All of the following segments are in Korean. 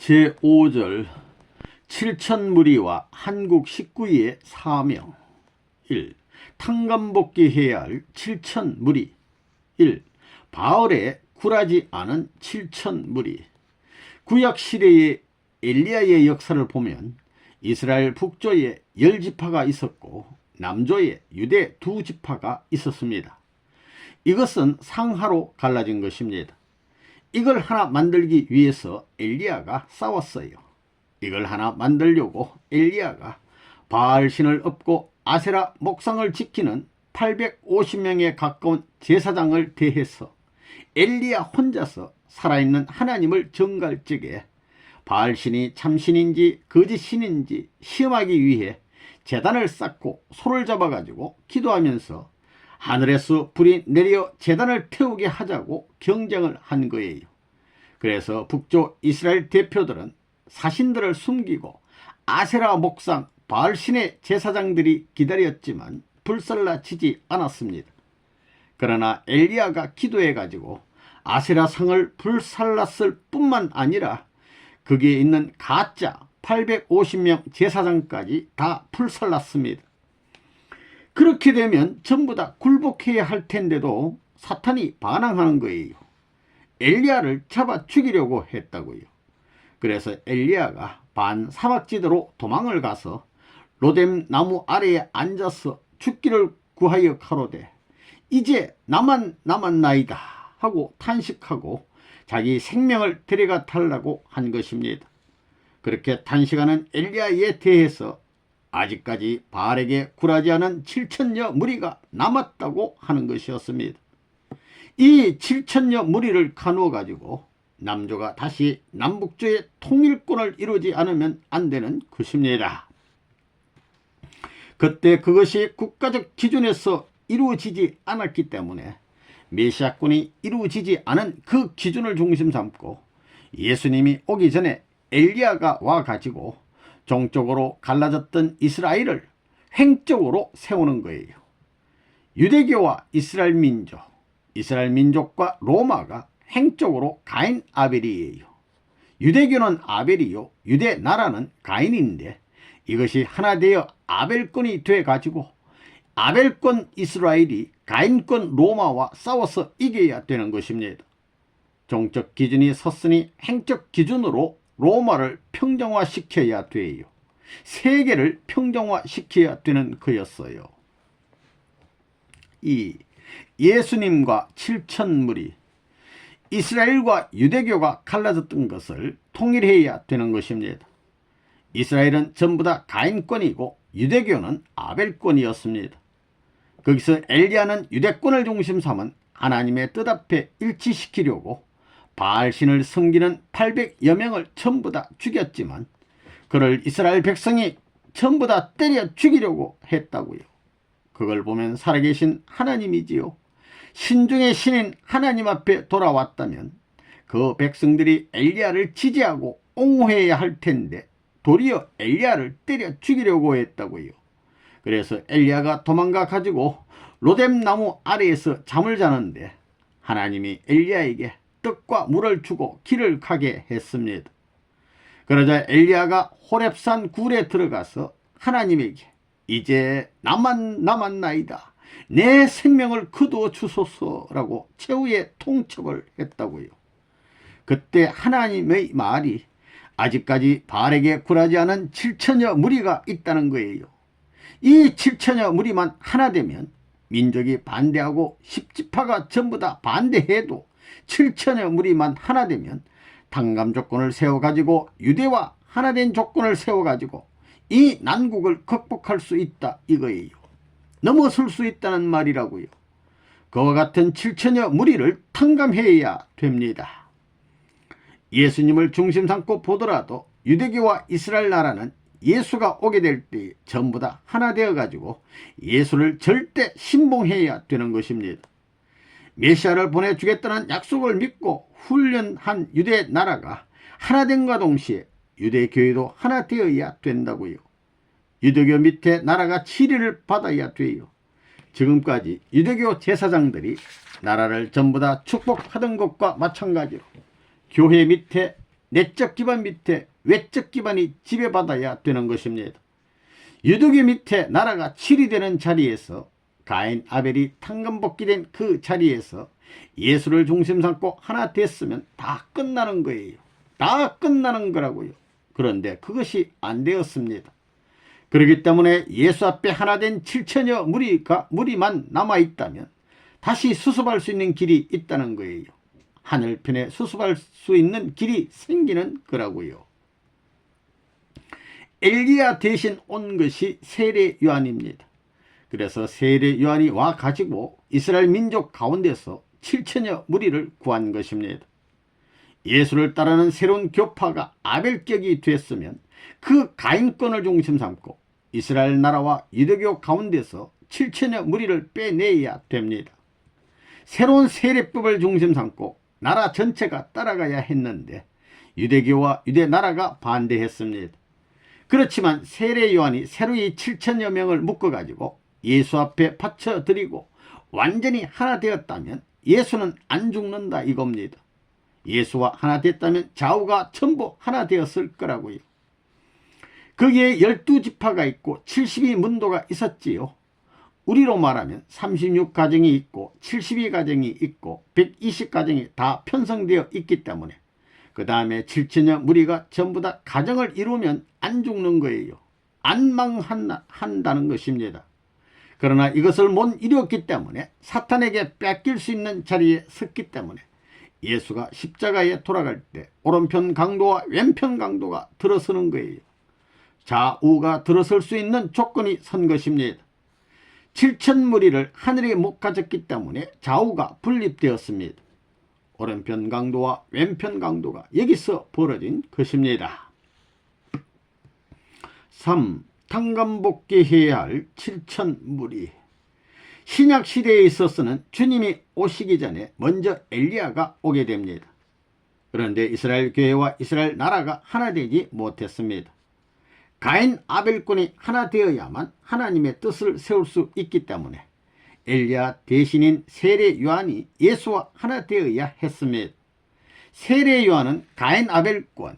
제5절 칠천무리와 한국 식구의 사명. 1. 탕감복귀해야 할 칠천무리. 1. 바알에 굴하지 않은 칠천무리. 구약시대의 엘리야의 역사를 보면 이스라엘 북조에 10지파가 있었고 남조에 유대 2지파가 있었습니다. 이것은 상하로 갈라진 것입니다. 이걸 하나 만들기 위해서 엘리야가 싸웠어요. 이걸 하나 만들려고 엘리야가 바알신을 엎고 아세라 목상을 지키는 850명에 가까운 제사장을 대해서 엘리야 혼자서 살아있는 하나님을 정갈 적에 바알신이 참신인지 거짓신인지 시험하기 위해 제단을 쌓고 소를 잡아가지고 기도하면서 하늘에서 불이 내려 제단을 태우게 하자고 경쟁을 한 거예요. 그래서 북조 이스라엘 대표들은 사신들을 숨기고 아세라 목상 바알신의 제사장들이 기다렸지만 불살라치지 않았습니다. 그러나 엘리야가 기도해가지고 아세라 상을 불살랐을 뿐만 아니라 거기에 있는 가짜 850명 제사장까지 다 불살랐습니다. 그렇게 되면 전부 다 굴복해야 할 텐데도 사탄이 반항하는 거예요. 엘리야를 잡아 죽이려고 했다고요. 그래서 엘리야가 반사막지대로 도망을 가서 로뎀 나무 아래에 앉아서 죽기를 구하여 가로되 이제 나만 남았나이다 하고 탄식하고 자기 생명을 데려가 달라고 한 것입니다. 그렇게 탄식하는 엘리야에 대해서 아직까지 바알에게 굴하지 않은 7천여 무리가 남았다고 하는 것이었습니다. 이 7천여 무리를 가누어 가지고 남조가 다시 남북조의 통일권을 이루지 않으면 안 되는 것입니다. 그때 그것이 국가적 기준에서 이루어지지 않았기 때문에 메시아권이 이루어지지 않은 그 기준을 중심 삼고 예수님이 오기 전에 엘리야가 와가지고 종적으로 갈라졌던 이스라엘을 횡적으로 세우는 거예요. 유대교와 이스라엘 민족과 로마가 횡적으로 가인 아벨이에요. 유대교는 아벨이요 유대 나라는 가인인데 이것이 하나 되어 아벨권이 돼가지고 아벨권 이스라엘이 가인권 로마와 싸워서 이겨야 되는 것입니다. 종적 기준이 섰으니 행적 기준으로 로마를 평정화시켜야 돼요. 세계를 평정화시켜야 되는 거였어요. 2. 예수님과 7천무리. 이스라엘과 유대교가 갈라졌던 것을 통일해야 되는 것입니다. 이스라엘은 전부 다 가인권이고 유대교는 아벨권이었습니다. 거기서 엘리야는 유대권을 중심 삼은 하나님의 뜻 앞에 일치시키려고 바알신을 섬기는 800여 명을 전부 다 죽였지만 그를 이스라엘 백성이 전부 다 때려 죽이려고 했다고요. 그걸 보면 살아계신 하나님이지요. 신중의 신인 하나님 앞에 돌아왔다면 그 백성들이 엘리야를 지지하고 옹호해야 할 텐데 도리어 엘리야를 때려 죽이려고 했다고요. 그래서 엘리야가 도망가 가지고 로뎀 나무 아래에서 잠을 자는데 하나님이 엘리야에게 떡과 물을 주고 길을 가게 했습니다. 그러자 엘리야가 호렙산 굴에 들어가서 하나님에게 이제 나만 남았나이다. 내 생명을 거두어 주소서라고 최후의 통첩을 했다고요. 그때 하나님의 말이 아직까지 바알에게 굴하지 않은 7천여 무리가 있다는 거예요. 이 7천여 무리만 하나 되면 민족이 반대하고 10지파가 전부 다 반대해도 7천여 무리만 하나 되면 당감 조건을 세워가지고 유대와 하나 된 조건을 세워가지고 이 난국을 극복할 수 있다 이거예요. 넘어설 수 있다는 말이라고요. 그와 같은 7천여 무리를 탕감해야 됩니다. 예수님을 중심 삼고 보더라도 유대교와 이스라엘 나라는 예수가 오게 될 때 전부 다 하나 되어가지고 예수를 절대 신봉해야 되는 것입니다. 메시아를 보내주겠다는 약속을 믿고 훈련한 유대 나라가 하나 된과 동시에 유대교회도 하나 되어야 된다고요. 유대교 밑에 나라가 치리를 받아야 돼요. 지금까지 유대교 제사장들이 나라를 전부 다 축복하던 것과 마찬가지로 교회 밑에 내적 기반 밑에 외적 기반이 지배받아야 되는 것입니다. 유대교 밑에 나라가 치리되는 자리에서 가인 아벨이 탕감복귀된 그 자리에서 예수를 중심 삼고 하나 됐으면 다 끝나는 거예요. 다 끝나는 거라고요. 그런데 그것이 안 되었습니다. 그렇기 때문에 예수 앞에 하나 된 7천여 무리만 남아있다면 다시 수습할 수 있는 길이 있다는 거예요. 하늘편에 수습할 수 있는 길이 생기는 거라고요. 엘리야 대신 온 것이 세례 요한입니다. 그래서 세례 요한이 와가지고 이스라엘 민족 가운데서 7천여 무리를 구한 것입니다. 예수를 따르는 새로운 교파가 아벨격이 됐으면 그 가인권을 중심 삼고 이스라엘 나라와 유대교 가운데서 7천여 무리를 빼내야 됩니다. 새로운 세례법을 중심 삼고 나라 전체가 따라가야 했는데 유대교와 유대나라가 반대했습니다. 그렇지만 세례 요한이 새로이 7천여 명을 묶어가지고 예수 앞에 바쳐드리고 완전히 하나 되었다면 예수는 안 죽는다 이겁니다. 예수와 하나 됐다면 좌우가 전부 하나 되었을 거라고요. 거기에 12지파가 있고 72문도가 있었지요. 우리로 말하면 36가정이 있고 72가정이 있고 120가정이 다 편성되어 있기 때문에 그 다음에 7천여 무리가 전부 다 가정을 이루면 안 죽는 거예요. 안 망한다는 것입니다. 그러나 이것을 못 이루었기 때문에 사탄에게 뺏길 수 있는 자리에 섰기 때문에 예수가 십자가에 돌아갈 때 오른편 강도와 왼편 강도가 들어서는 거예요. 좌우가 들어설 수 있는 조건이 선 것입니다. 7천 무리를 하늘에 못 가졌기 때문에 좌우가 분립되었습니다. 오른편 강도와 왼편 강도가 여기서 벌어진 것입니다. 3. 탕감복귀해야 할 7천 무리. 신약시대에 있어서는 주님이 오시기 전에 먼저 엘리야가 오게 됩니다. 그런데 이스라엘 교회와 이스라엘 나라가 하나 되지 못했습니다. 가인 아벨권이 하나 되어야만 하나님의 뜻을 세울 수 있기 때문에 엘리야 대신인 세례 요한이 예수와 하나 되어야 했습니다. 세례 요한은 가인 아벨권,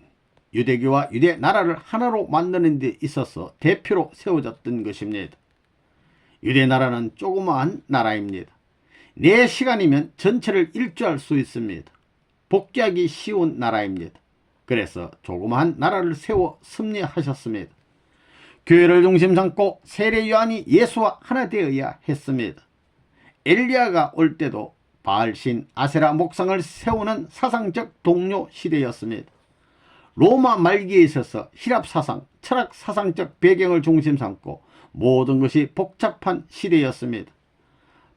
유대교와 유대나라를 하나로 만드는 데 있어서 대표로 세워졌던 것입니다. 유대나라는 조그마한 나라입니다. 4시간이면 전체를 일주할 수 있습니다. 복귀하기 쉬운 나라입니다. 그래서 조그마한 나라를 세워 승리하셨습니다. 교회를 중심 삼고 세례 요한이 예수와 하나 되어야 했습니다. 엘리야가 올 때도 바알신 아세라 목상을 세우는 사상적 동료 시대였습니다. 로마 말기에 있어서 히랍 사상, 철학 사상적 배경을 중심 삼고 모든 것이 복잡한 시대였습니다.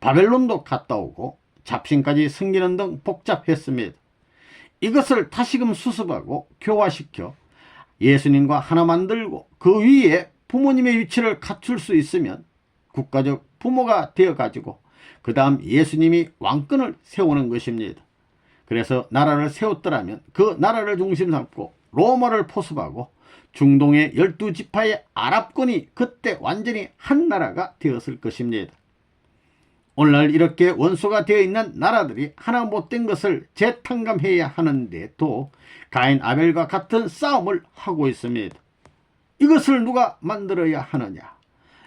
바벨론도 갔다 오고 잡신까지 섬기는 등 복잡했습니다. 이것을 다시금 수습하고 교화시켜 예수님과 하나 만들고 그 위에 부모님의 위치를 갖출 수 있으면 국가적 부모가 되어가지고 그 다음 예수님이 왕권을 세우는 것입니다. 그래서 나라를 세웠더라면 그 나라를 중심 삼고 로마를 포섭하고 중동의 12지파의 아랍권이 그때 완전히 한 나라가 되었을 것입니다. 오늘날 이렇게 원수가 되어 있는 나라들이 하나 못된 것을 재탕감해야 하는데 또 가인 아벨과 같은 싸움을 하고 있습니다. 이것을 누가 만들어야 하느냐?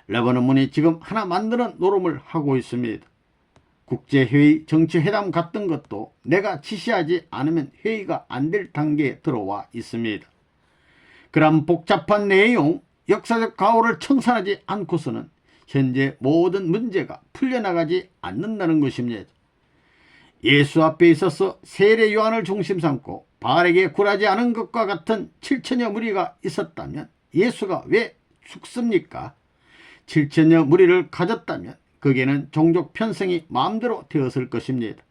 레바논문이 지금 하나 만드는 노름을 하고 있습니다. 국제회의, 정치회담 같은 것도 내가 지시하지 않으면 회의가 안 될 단계에 들어와 있습니다. 그런 복잡한 내용, 역사적 가오를 청산하지 않고서는 현재 모든 문제가 풀려나가지 않는다는 것입니다. 예수 앞에 있어서 세례 요한을 중심 삼고 바알에게 굴하지 않은 것과 같은 7천여 무리가 있었다면 예수가 왜 죽습니까? 7천여 무리를 가졌다면 거기에는 종족 편성이 마음대로 되었을 것입니다.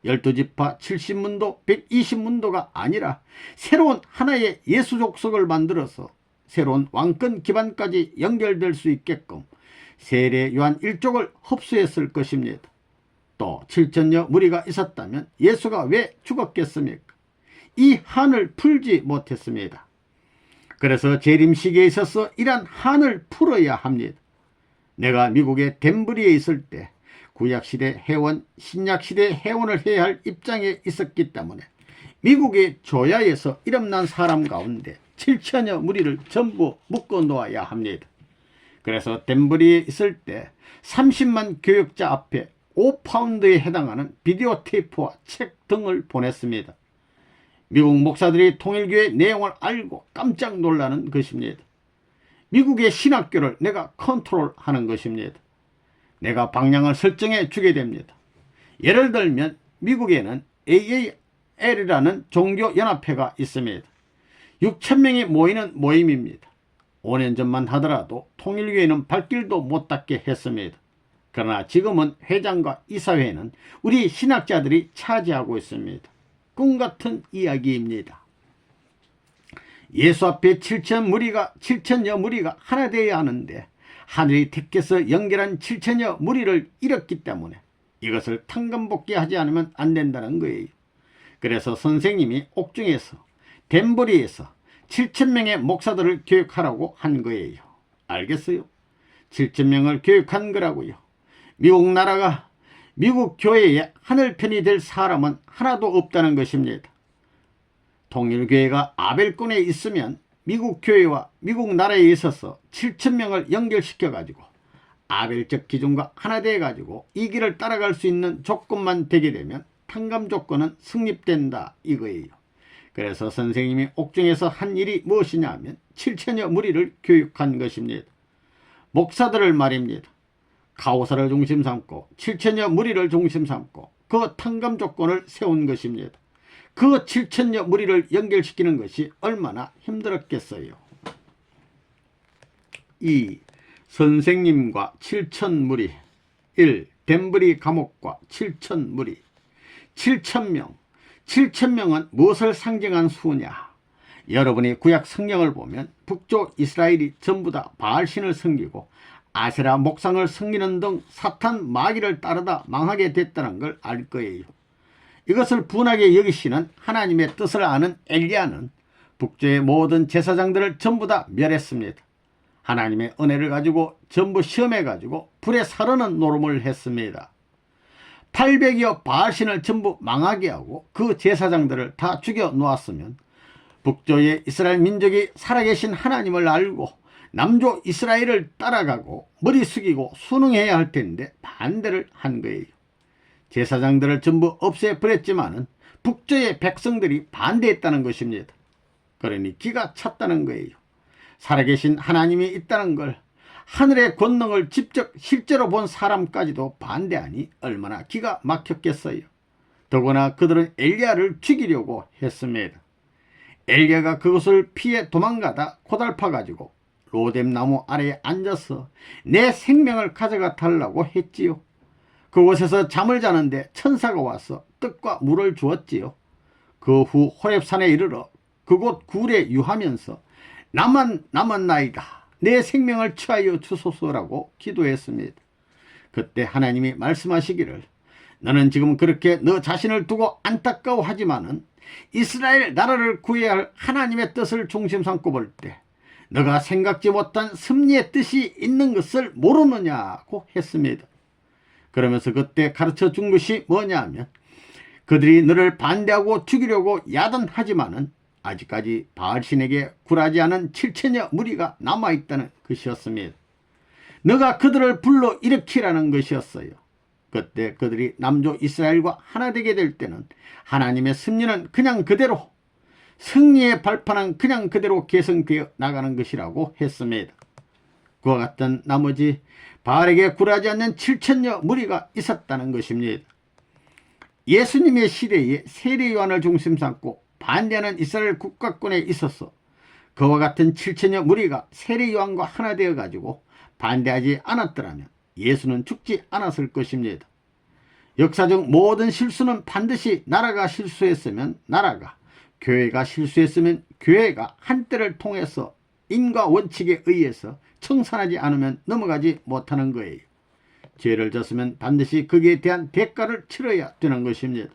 12지파 70문도 120문도가 아니라 새로운 하나의 예수 족속을 만들어서 새로운 왕권 기반까지 연결될 수 있게끔 세례 요한 일족을 흡수했을 것입니다. 또 7천여 무리가 있었다면 예수가 왜 죽었겠습니까? 이 한을 풀지 못했습니다. 그래서 재림시기에 있어서 이러한 한을 풀어야 합니다. 내가 미국의 덴버리에 있을 때 구약시대 해원, 신약시대 해원을 해야 할 입장에 있었기 때문에 미국의 조야에서 이름난 사람 가운데 7천여 무리를 전부 묶어 놓아야 합니다. 그래서 덴버리에 있을 때 30만 교역자 앞에 5파운드에 해당하는 비디오 테이프와 책 등을 보냈습니다. 미국 목사들이 통일교의 내용을 알고 깜짝 놀라는 것입니다. 미국의 신학교를 내가 컨트롤하는 것입니다. 내가 방향을 설정해 주게 됩니다. 예를 들면 미국에는 AAL이라는 종교연합회가 있습니다. 6,000명이 모이는 모임입니다. 5년 전만 하더라도 통일교회는 발길도 못 닿게 했습니다. 그러나 지금은 회장과 이사회는 우리 신학자들이 차지하고 있습니다. 꿈같은 이야기입니다. 예수 앞에 7천여 무리가 하나 되어야 하는데 하늘이 택해서 연결한 7천여 무리를 잃었기 때문에 이것을 탕감복귀하지 않으면 안 된다는 거예요. 그래서 선생님이 옥중에서 덴버리에서 7,000명의 목사들을 교육하라고 한 거예요. 알겠어요? 7,000명을 교육한 거라고요. 미국 교회의 하늘편이 될 사람은 하나도 없다는 것입니다. 통일교회가 아벨권에 있으면 미국 교회와 미국 나라에 있어서 7,000명을 연결시켜 가지고 아벨적 기준과 하나 돼 가지고 이 길을 따라갈 수 있는 조건만 되게 되면 탕감 조건은 성립된다 이거예요. 그래서 선생님이 옥중에서 한 일이 무엇이냐 하면 7천여 무리를 교육한 것입니다. 목사들을 말입니다. 가오사를 중심 삼고 7천여 무리를 중심 삼고 그 탕감 조건을 세운 것입니다. 그 7천여 무리를 연결시키는 것이 얼마나 힘들었겠어요. 2. 선생님과 7,000무리. 1. 덴버리 감옥과 7,000무리. 7,000명. 7,000명은 무엇을 상징한 수냐? 여러분이 구약 성경을 보면 북쪽 이스라엘이 전부 다 바알신을 섬기고 아세라 목상을 섬기는 등 사탄 마귀를 따르다 망하게 됐다는 걸 알 거예요. 이것을 분하게 여기시는 하나님의 뜻을 아는 엘리야는 북쪽의 모든 제사장들을 전부 다 멸했습니다. 하나님의 은혜를 가지고 전부 시험해 가지고 불에 사르는 노름을 했습니다. 800여 바알신을 전부 망하게 하고 그 제사장들을 다 죽여 놓았으면 북쪽의 이스라엘 민족이 살아계신 하나님을 알고 남조 이스라엘을 따라가고 머리 숙이고 순응해야 할 텐데 반대를 한 거예요. 제사장들을 전부 없애버렸지만은 북쪽의 백성들이 반대했다는 것입니다. 그러니 기가 찼다는 거예요. 살아계신 하나님이 있다는 걸 하늘의 권능을 직접 실제로 본 사람까지도 반대하니 얼마나 기가 막혔겠어요. 더구나 그들은 엘리야를 죽이려고 했습니다. 엘리야가 그것을 피해 도망가다 고달파가지고 로뎀나무 아래에 앉아서 내 생명을 가져가 달라고 했지요. 그곳에서 잠을 자는데 천사가 와서 떡과 물을 주었지요. 그 후 호렙산에 이르러 그곳 굴에 유하면서 나만 남았나이다. 내 생명을 취하여 주소서라고 기도했습니다. 그때 하나님이 말씀하시기를 너는 지금 그렇게 너 자신을 두고 안타까워하지만은 이스라엘 나라를 구해야 할 하나님의 뜻을 중심 삼고 볼 때 너가 생각지 못한 섭리의 뜻이 있는 것을 모르느냐고 했습니다. 그러면서 그때 가르쳐 준 것이 뭐냐 하면 그들이 너를 반대하고 죽이려고 야단하지만은 아직까지 바알신에게 굴하지 않은 7천여 무리가 남아있다는 것이었습니다. 너가 그들을 불러 일으키라는 것이었어요. 그때 그들이 남조 이스라엘과 하나 되게 될 때는 하나님의 섭리는 그냥 그대로 승리의 발판은 그냥 그대로 계승되어 나가는 것이라고 했습니다. 그와 같은 나머지 바알에게 굴하지 않는 7천여 무리가 있었다는 것입니다. 예수님의 시대에 세례 요한을 중심 삼고 반대하는 이스라엘 국가권에 있어서 그와 같은 7천여 무리가 세례 요한과 하나 되어 가지고 반대하지 않았더라면 예수는 죽지 않았을 것입니다. 역사적 모든 실수는 반드시 나라가 실수했으면 나라가, 교회가 실수했으면 교회가 한때를 통해서 인과 원칙에 의해서 청산하지 않으면 넘어가지 못하는 거예요. 죄를 졌으면 반드시 거기에 대한 대가를 치러야 되는 것입니다.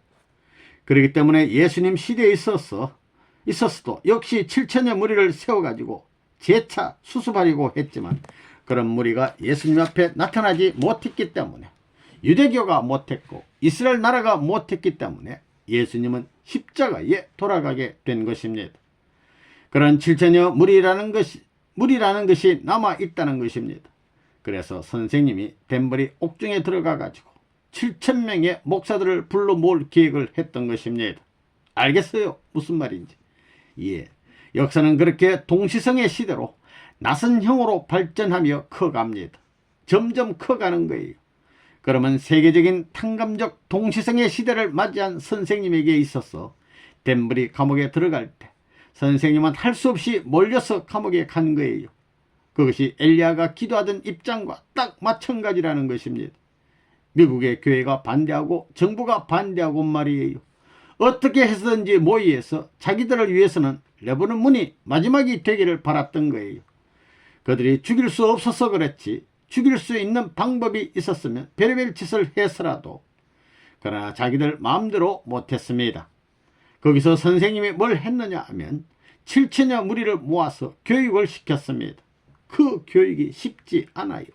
그렇기 때문에 예수님 시대에 있었어도 역시 7천여 무리를 세워가지고 재차 수습하려고 했지만 그런 무리가 예수님 앞에 나타나지 못했기 때문에 유대교가 못했고 이스라엘 나라가 못했기 때문에 예수님은 십자가에 돌아가게 된 것입니다. 그런 7천여 무리라는 것이 남아있다는 것입니다. 그래서 선생님이 덴버리 옥중에 들어가 가지고 7,000명의 목사들을 불러 모을 계획을 했던 것입니다. 알겠어요? 무슨 말인지. 예, 역사는 그렇게 동시성의 시대로 나선형으로 발전하며 커갑니다. 점점 커가는 거예요. 그러면 세계적인 탕감적 동시성의 시대를 맞이한 선생님에게 있어서 덴버리 감옥에 들어갈 때 선생님은 할 수 없이 몰려서 감옥에 간 거예요. 그것이 엘리야가 기도하던 입장과 딱 마찬가지라는 것입니다. 미국의 교회가 반대하고 정부가 반대하고 말이에요. 어떻게 해서든지 모의해서 자기들을 위해서는 레버논 문이 마지막이 되기를 바랐던 거예요. 그들이 죽일 수 없어서 그랬지 죽일 수 있는 방법이 있었으면 별의별 짓을 해서라도, 그러나 자기들 마음대로 못했습니다. 거기서 선생님이 뭘 했느냐 하면 7천여 무리를 모아서 교육을 시켰습니다. 그 교육이 쉽지 않아요.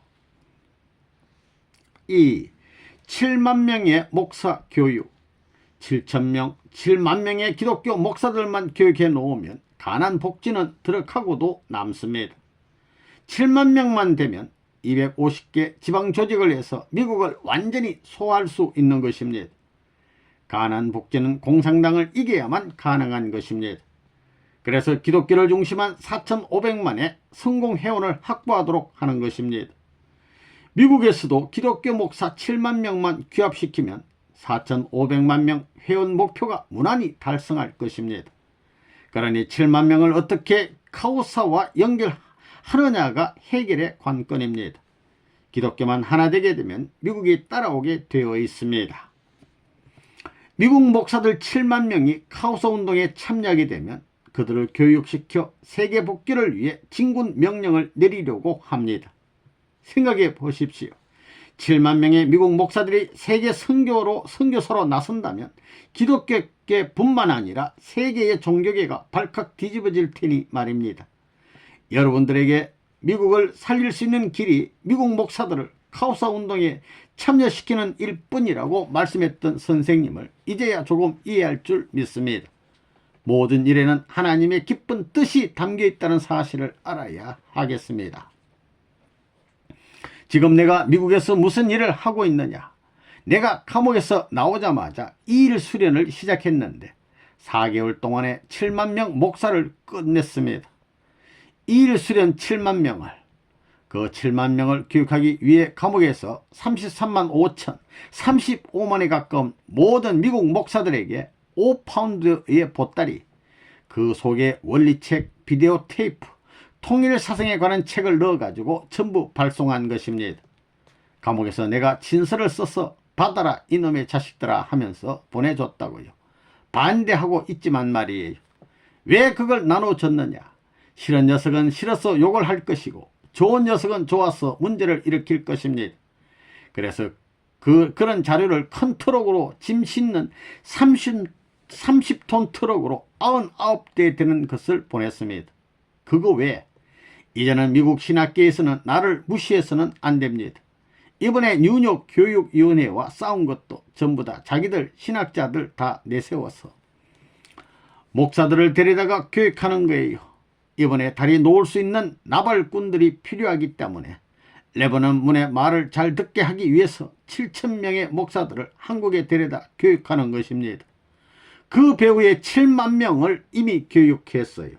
이 7만 명의 목사 교육, 7만 명의 기독교 목사들만 교육해 놓으면 가난 복지는 들어가고도 남습니다. 7만 명만 되면 250개 지방 조직을 해서 미국을 완전히 소화할 수 있는 것입니다. 가난 복지는 공산당을 이겨야만 가능한 것입니다. 그래서 기독교를 중심한 4,500만의 성공 회원을 확보하도록 하는 것입니다. 미국에서도 기독교 목사 7만 명만 규합시키면 4,500만 명 회원 목표가 무난히 달성할 것입니다. 그러니 7만 명을 어떻게 카오사와 연결하느냐가 해결의 관건입니다. 기독교만 하나 되게 되면 미국이 따라오게 되어 있습니다. 미국 목사들 7만 명이 카오사 운동에 참여하게 되면 그들을 교육시켜 세계 복귀를 위해 진군 명령을 내리려고 합니다. 생각해 보십시오. 7만 명의 미국 목사들이 세계 선교사로 나선다면 기독교계뿐만 아니라 세계의 종교계가 발칵 뒤집어질 테니 말입니다. 여러분들에게 미국을 살릴 수 있는 길이 미국 목사들을 카오사 운동에 참여시키는 일뿐이라고 말씀했던 선생님을 이제야 조금 이해할 줄 믿습니다. 모든 일에는 하나님의 기쁜 뜻이 담겨있다는 사실을 알아야 하겠습니다. 지금 내가 미국에서 무슨 일을 하고 있느냐? 내가 감옥에서 나오자마자 이 일 수련을 시작했는데 4개월 동안에 7만 명 목사를 끝냈습니다. 이 일 수련 7만 명을, 그 7만 명을 교육하기 위해 감옥에서 33만 5천, 35만에 가까운 모든 미국 목사들에게 5파운드의 보따리, 그 속에 원리책, 비디오 테이프, 통일사상에 관한 책을 넣어가지고 전부 발송한 것입니다. 감옥에서 내가 진서를 써서 받아라 이놈의 자식들아 하면서 보내줬다고요. 반대하고 있지만 말이에요. 왜 그걸 나눠줬느냐? 싫은 녀석은 싫어서 욕을 할 것이고 좋은 녀석은 좋아서 문제를 일으킬 것입니다. 그래서 그런 자료를 큰 트럭으로 짐 싣는 30톤 트럭으로 99대 되는 것을 보냈습니다. 그거 왜? 이제는 미국 신학계에서는 나를 무시해서는 안 됩니다. 이번에 뉴욕 교육위원회와 싸운 것도 전부 다 자기들 신학자들 다 내세워서 목사들을 데려다가 교육하는 거예요. 이번에 다리 놓을 수 있는 나발꾼들이 필요하기 때문에 레버논 문의 말을 잘 듣게 하기 위해서 7,000명의 목사들을 한국에 데려다 교육하는 것입니다. 그 배후에 7만 명을 이미 교육했어요.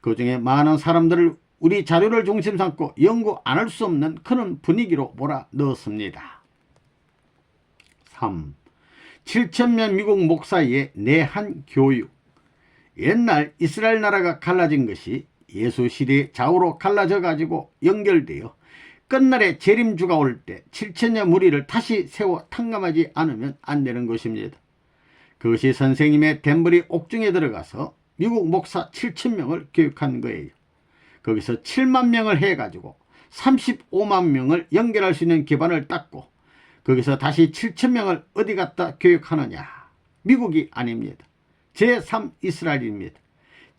그 중에 많은 사람들을 우리 자료를 중심 삼고 연구 안 할 수 없는 그런 분위기로 몰아넣었습니다. 3. 7,000명 미국 목사의 내한 교육. 옛날 이스라엘 나라가 갈라진 것이 예수 시대의 좌우로 갈라져 가지고 연결되어 끝날에 재림주가 올 때 7천여 무리를 다시 세워 탕감하지 않으면 안 되는 것입니다. 그것이 선생님의 덴버리 옥중에 들어가서 미국 목사 7,000명을 교육한 거예요. 거기서 7만 명을 해가지고 35만 명을 연결할 수 있는 기반을 닦고 거기서 다시 7,000명을 어디 갖다 교육하느냐? 미국이 아닙니다. 제3 이스라엘입니다.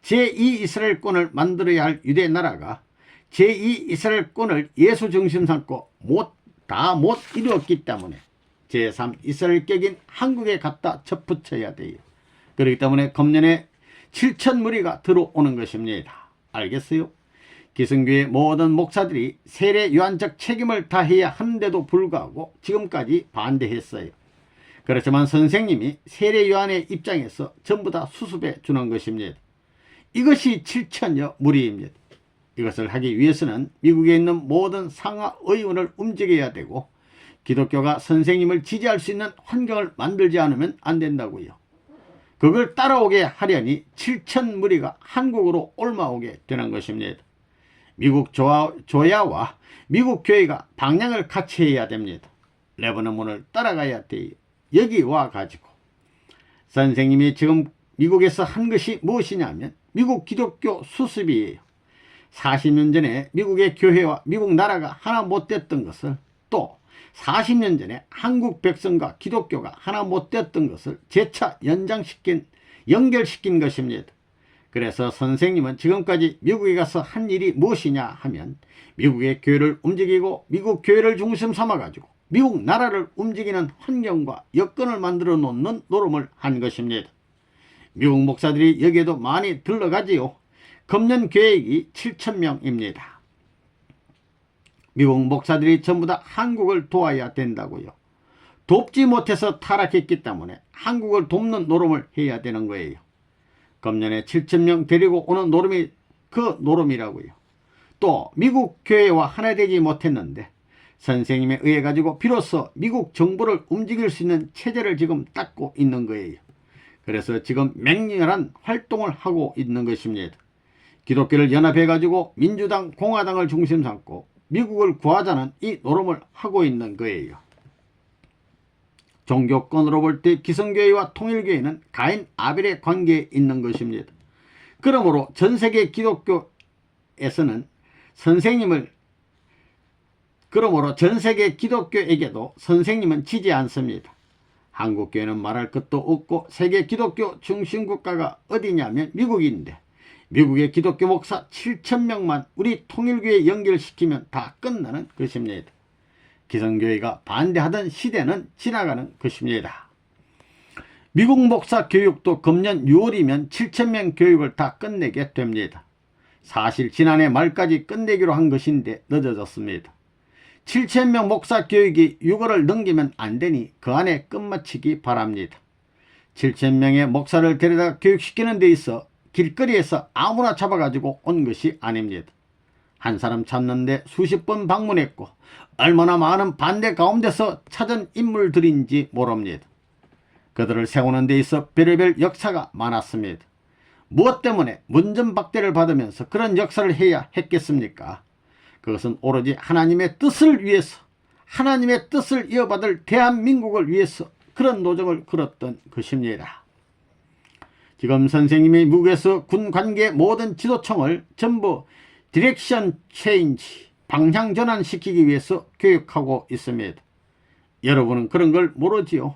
제2 이스라엘권을 만들어야 할 유대 나라가 제2 이스라엘권을 예수 중심 삼고 못 이루었기 때문에 제3 이스라엘 격인 한국에 갖다 접붙여야 돼요. 그렇기 때문에 금년에 7천 무리가 들어오는 것입니다. 알겠어요? 기성교회 모든 목사들이 세례 요한적 책임을 다해야 하는데도 불구하고 지금까지 반대했어요. 그렇지만 선생님이 세례 요한의 입장에서 전부 다 수습해 주는 것입니다. 이것이 7천여 무리입니다. 이것을 하기 위해서는 미국에 있는 모든 상하 의원을 움직여야 되고 기독교가 선생님을 지지할 수 있는 환경을 만들지 않으면 안 된다고요. 그걸 따라오게 하려니 7천 무리가 한국으로 옮아오게 되는 것입니다. 미국 조야와 미국 교회가 방향을 같이 해야 됩니다. 레버논문을 따라가야 돼요. 여기 와가지고 선생님이 지금 미국에서 한 것이 무엇이냐면 미국 기독교 수습이에요. 40년 전에 미국의 교회와 미국 나라가 하나 못 됐던 것을, 또 40년 전에 한국 백성과 기독교가 하나 못 됐던 것을 재차 연결시킨 것입니다. 그래서 선생님은 지금까지 미국에 가서 한 일이 무엇이냐 하면 미국의 교회를 움직이고 미국 교회를 중심 삼아가지고 미국 나라를 움직이는 환경과 여건을 만들어 놓는 노름을 한 것입니다. 미국 목사들이 여기에도 많이 들러가지요. 금년 계획이 7,000명입니다. 미국 목사들이 전부 다 한국을 도와야 된다고요. 돕지 못해서 타락했기 때문에 한국을 돕는 노름을 해야 되는 거예요. 금년에 7,000명 데리고 오는 노름이 그 노름이라고요. 또 미국 교회와 하나 되지 못했는데 선생님에 의해 가지고 비로소 미국 정부를 움직일 수 있는 체제를 지금 닦고 있는 거예요. 그래서 지금 맹렬한 활동을 하고 있는 것입니다. 기독교를 연합해 가지고 민주당, 공화당을 중심 삼고 미국을 구하자는 이 노름을 하고 있는 거예요. 종교권으로 볼 때 기성교회와 통일교회는 가인 아벨의 관계에 있는 것입니다. 그러므로 전세계 기독교에서는 전세계 기독교에게도 선생님은 지지 않습니다. 한국교회는 말할 것도 없고 세계 기독교 중심국가가 어디냐면 미국인데 미국의 기독교 목사 7,000명만 우리 통일교회에 연결시키면 다 끝나는 것입니다. 기성교회가 반대하던 시대는 지나가는 것입니다. 미국 목사 교육도 금년 6월이면 7,000명 교육을 다 끝내게 됩니다. 사실 지난해 말까지 끝내기로 한 것인데 늦어졌습니다. 7,000명 목사 교육이 6월을 넘기면 안 되니 그 안에 끝마치기 바랍니다. 7,000명의 목사를 데려다 교육시키는 데 있어 길거리에서 아무나 잡아가지고 온 것이 아닙니다. 한 사람 찾는데 수십 번 방문했고 얼마나 많은 반대 가운데서 찾은 인물들인지 모릅니다. 그들을 세우는 데 있어 별의별 역사가 많았습니다. 무엇 때문에 문전박대를 받으면서 그런 역사를 해야 했겠습니까? 그것은 오로지 하나님의 뜻을 위해서, 하나님의 뜻을 이어받을 대한민국을 위해서 그런 노정을 걸었던 것입니다. 지금 선생님이 미국에서 군관계 모든 지도청을 전부 디렉션 체인지, 방향 전환시키기 위해서 교육하고 있습니다. 여러분은 그런 걸 모르지요.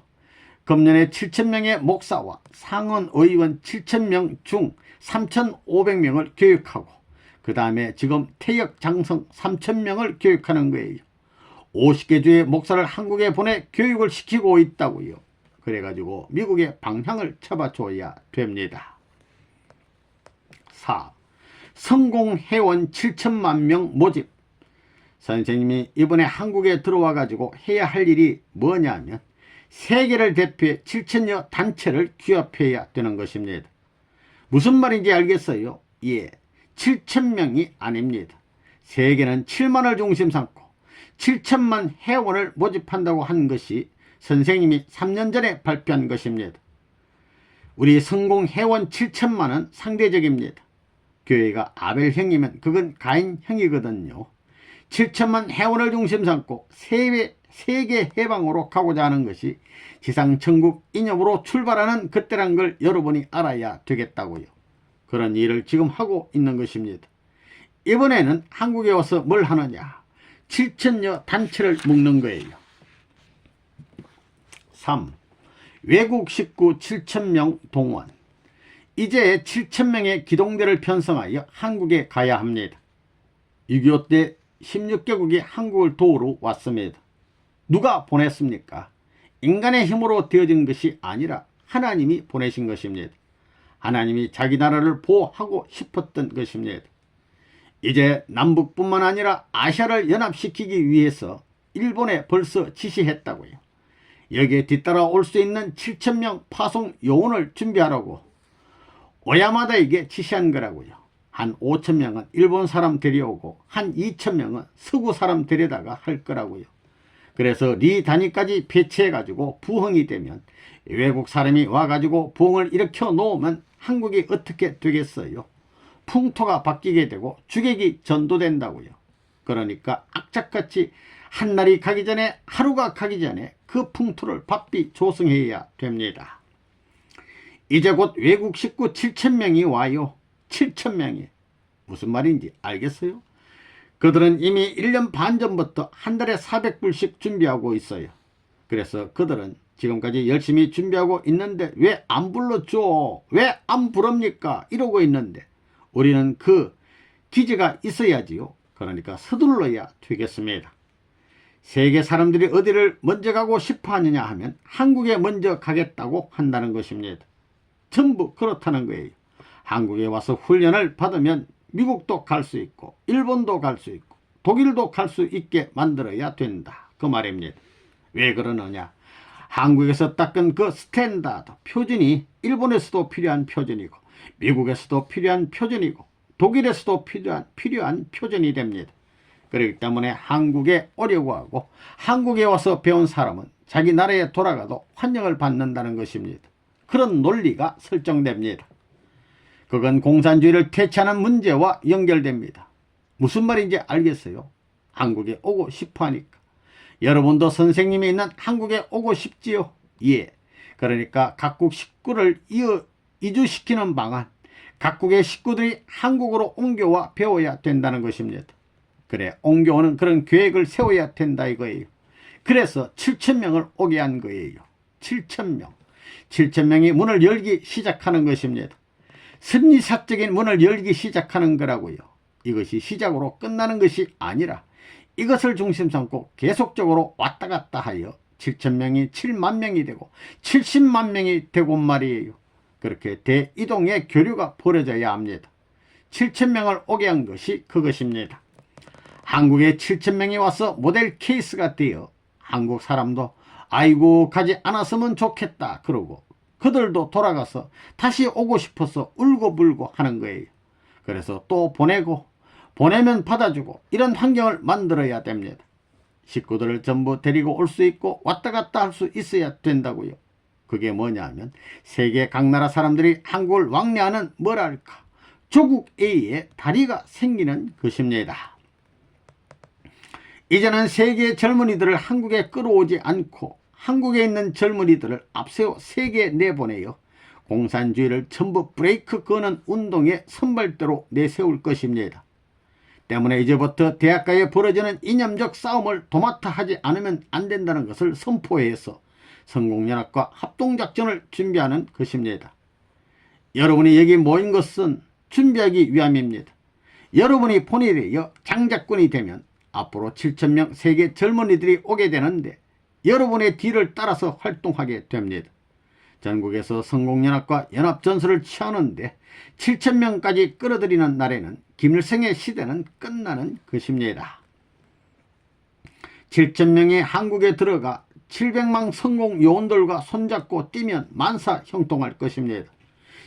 금년에 7,000명의 목사와 상원 의원 7,000명 중 3,500명을 교육하고 그 다음에 지금 퇴역 장성 3,000명을 교육하는 거예요. 50개 주의 목사를 한국에 보내 교육을 시키고 있다고요. 그래가지고 미국의 방향을 잡아줘야 됩니다. 4. 성공회원 7천만 명 모집. 선생님이 이번에 한국에 들어와 가지고 해야 할 일이 뭐냐면 세계를 대표해 7천여 단체를 규합해야 되는 것입니다. 무슨 말인지 알겠어요? 예, 7,000명이 아닙니다. 세계는 7만을 중심 삼고 7천만 회원을 모집한다고 한 것이 선생님이 3년 전에 발표한 것입니다. 우리 성공 회원 7천만은 상대적입니다. 교회가 아벨형이면 그건 가인형이거든요. 7천만 회원을 중심 삼고 세계 해방으로 가고자 하는 것이 지상천국 이념으로 출발하는 그때란 걸 여러분이 알아야 되겠다고요. 그런 일을 지금 하고 있는 것입니다. 이번에는 한국에 와서 뭘 하느냐? 7천여 단체를 묶는 거예요. 3. 외국 식구 7,000명 동원. 이제 7,000명의 기동대를 편성하여 한국에 가야 합니다. 6.25 때 16개국이 한국을 도우러 왔습니다. 누가 보냈습니까? 인간의 힘으로 되어진 것이 아니라 하나님이 보내신 것입니다. 하나님이 자기 나라를 보호하고 싶었던 것입니다. 이제 남북뿐만 아니라 아시아를 연합시키기 위해서 일본에 벌써 지시했다고요. 여기에 뒤따라 올 수 있는 7,000명 파송 요원을 준비하라고 오야마다에게 지시한 거라고요. 한 5,000명은 일본 사람 데려오고 한 2,000명은 서구 사람 데려다가 할 거라고요. 그래서 리 단위까지 배치해가지고 부흥이 되면 외국 사람이 와가지고 부흥을 일으켜 놓으면 한국이 어떻게 되겠어요? 풍토가 바뀌게 되고 주객이 전도된다고요. 그러니까 악착같이 한 날이 가기 전에, 하루가 가기 전에 그 풍토를 바삐 조성해야 됩니다. 이제 곧 외국 식구 7,000명이 와요. 7,000명이. 무슨 말인지 알겠어요? 그들은 이미 1년 반 전부터 한 달에 400불씩 준비하고 있어요. 그래서 그들은 지금까지 열심히 준비하고 있는데 왜 안 불러줘? 왜 안 부릅니까? 이러고 있는데 우리는 그 기제가 있어야지요. 그러니까 서둘러야 되겠습니다. 세계 사람들이 어디를 먼저 가고 싶어 하느냐 하면 한국에 먼저 가겠다고 한다는 것입니다. 전부 그렇다는 거예요. 한국에 와서 훈련을 받으면 미국도 갈 수 있고 일본도 갈 수 있고 독일도 갈 수 있게 만들어야 된다. 그 말입니다. 왜 그러느냐? 한국에서 닦은 그 스탠다드 표준이 일본에서도 필요한 표준이고 미국에서도 필요한 표준이고 독일에서도 필요한 표준이 됩니다. 그렇기 때문에 한국에 오려고 하고 한국에 와서 배운 사람은 자기 나라에 돌아가도 환영을 받는다는 것입니다. 그런 논리가 설정됩니다. 그건 공산주의를 퇴치하는 문제와 연결됩니다. 무슨 말인지 알겠어요? 한국에 오고 싶어 하니까. 여러분도 선생님이 있는 한국에 오고 싶지요? 예. 그러니까 각국 식구를 이주시키는 방안, 각국의 식구들이 한국으로 옮겨와 배워야 된다는 것입니다. 그래, 옮겨오는 그런 계획을 세워야 된다 이거예요. 그래서 7,000명을 오게 한 거예요. 7,000명. 7,000명이 문을 열기 시작하는 것입니다. 심리사적인 문을 열기 시작하는 거라고요. 이것이 시작으로 끝나는 것이 아니라 이것을 중심 삼고 계속적으로 왔다 갔다 하여 7,000명이 7만 명이 되고 70만 명이 되고 말이에요. 그렇게 대이동의 교류가 벌어져야 합니다. 7,000명을 오게 한 것이 그것입니다. 한국에 7,000명이 와서 모델 케이스가 되어 한국 사람도 아이고 가지 않았으면 좋겠다 그러고 그들도 돌아가서 다시 오고 싶어서 울고불고 하는 거예요. 그래서 또 보내고 보내면 받아주고 이런 환경을 만들어야 됩니다. 식구들을 전부 데리고 올 수 있고 왔다 갔다 할 수 있어야 된다고요. 그게 뭐냐 하면 세계 각 나라 사람들이 한국을 왕래하는 뭐랄까 조국 A의 다리가 생기는 것입니다. 이제는 세계의 젊은이들을 한국에 끌어오지 않고 한국에 있는 젊은이들을 앞세워 세계에 내보내요. 공산주의를 전부 브레이크 거는 운동의 선발대로 내세울 것입니다. 때문에 이제부터 대학가에 벌어지는 이념적 싸움을 도맡아 하지 않으면 안 된다는 것을 선포해서 성공연합과 합동작전을 준비하는 것입니다. 여러분이 여기 모인 것은 준비하기 위함입니다. 여러분이 본인이여 장작꾼이 되면 앞으로 7,000명 세계 젊은이들이 오게 되는데 여러분의 뒤를 따라서 활동하게 됩니다. 전국에서 성공연합과 연합전선을 취하는데 7,000명까지 끌어들이는 날에는 김일성의 시대는 끝나는 것입니다. 7,000명이 한국에 들어가 700만 성공 요원들과 손잡고 뛰면 만사 형통할 것입니다.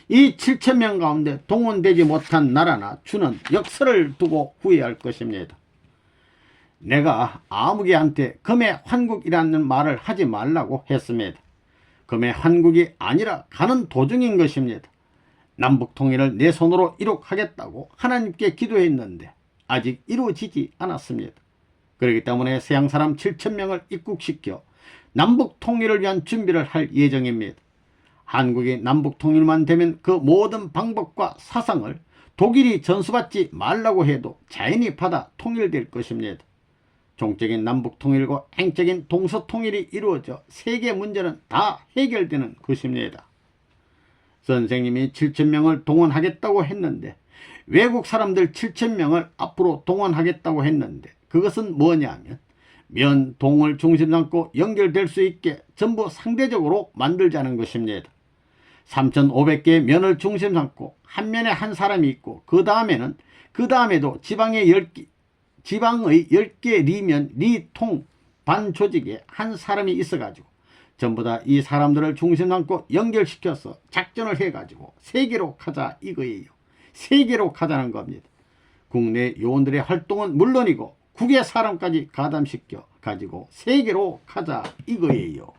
이 7,000명 가운데 동원되지 못한 나라나 주는 역사를 두고 후회할 것입니다. 내가 아무개한테 금의 환국이라는 말을 하지 말라고 했습니다. 금의 환국이 아니라 가는 도중인 것입니다. 남북통일을 내 손으로 이룩하겠다고 하나님께 기도했는데 아직 이루어지지 않았습니다. 그렇기 때문에 서양사람 7,000명을 입국시켜 남북통일을 위한 준비를 할 예정입니다. 한국이 남북통일만 되면 그 모든 방법과 사상을 독일이 전수받지 말라고 해도 자연히 받아 통일될 것입니다. 종적인 남북통일과 행적인 동서통일이 이루어져 세계 문제는 다 해결되는 것입니다. 선생님이 7,000명을 동원하겠다고 했는데 외국 사람들 7,000명을 앞으로 동원하겠다고 했는데 그것은 뭐냐 하면 면, 동을 중심 삼고 연결될 수 있게 전부 상대적으로 만들자는 것입니다. 3,500개의 면을 중심 삼고 한 면에 한 사람이 있고 그 다음에도 지방의 10개 리면, 리통, 반조직에 한 사람이 있어가지고 전부 다 이 사람들을 중심 삼고 연결시켜서 작전을 해가지고 세계로 가자 이거예요. 세계로 가자는 겁니다. 국내 요원들의 활동은 물론이고 국외 사람까지 가담시켜 가지고 세계로 가자 이거예요.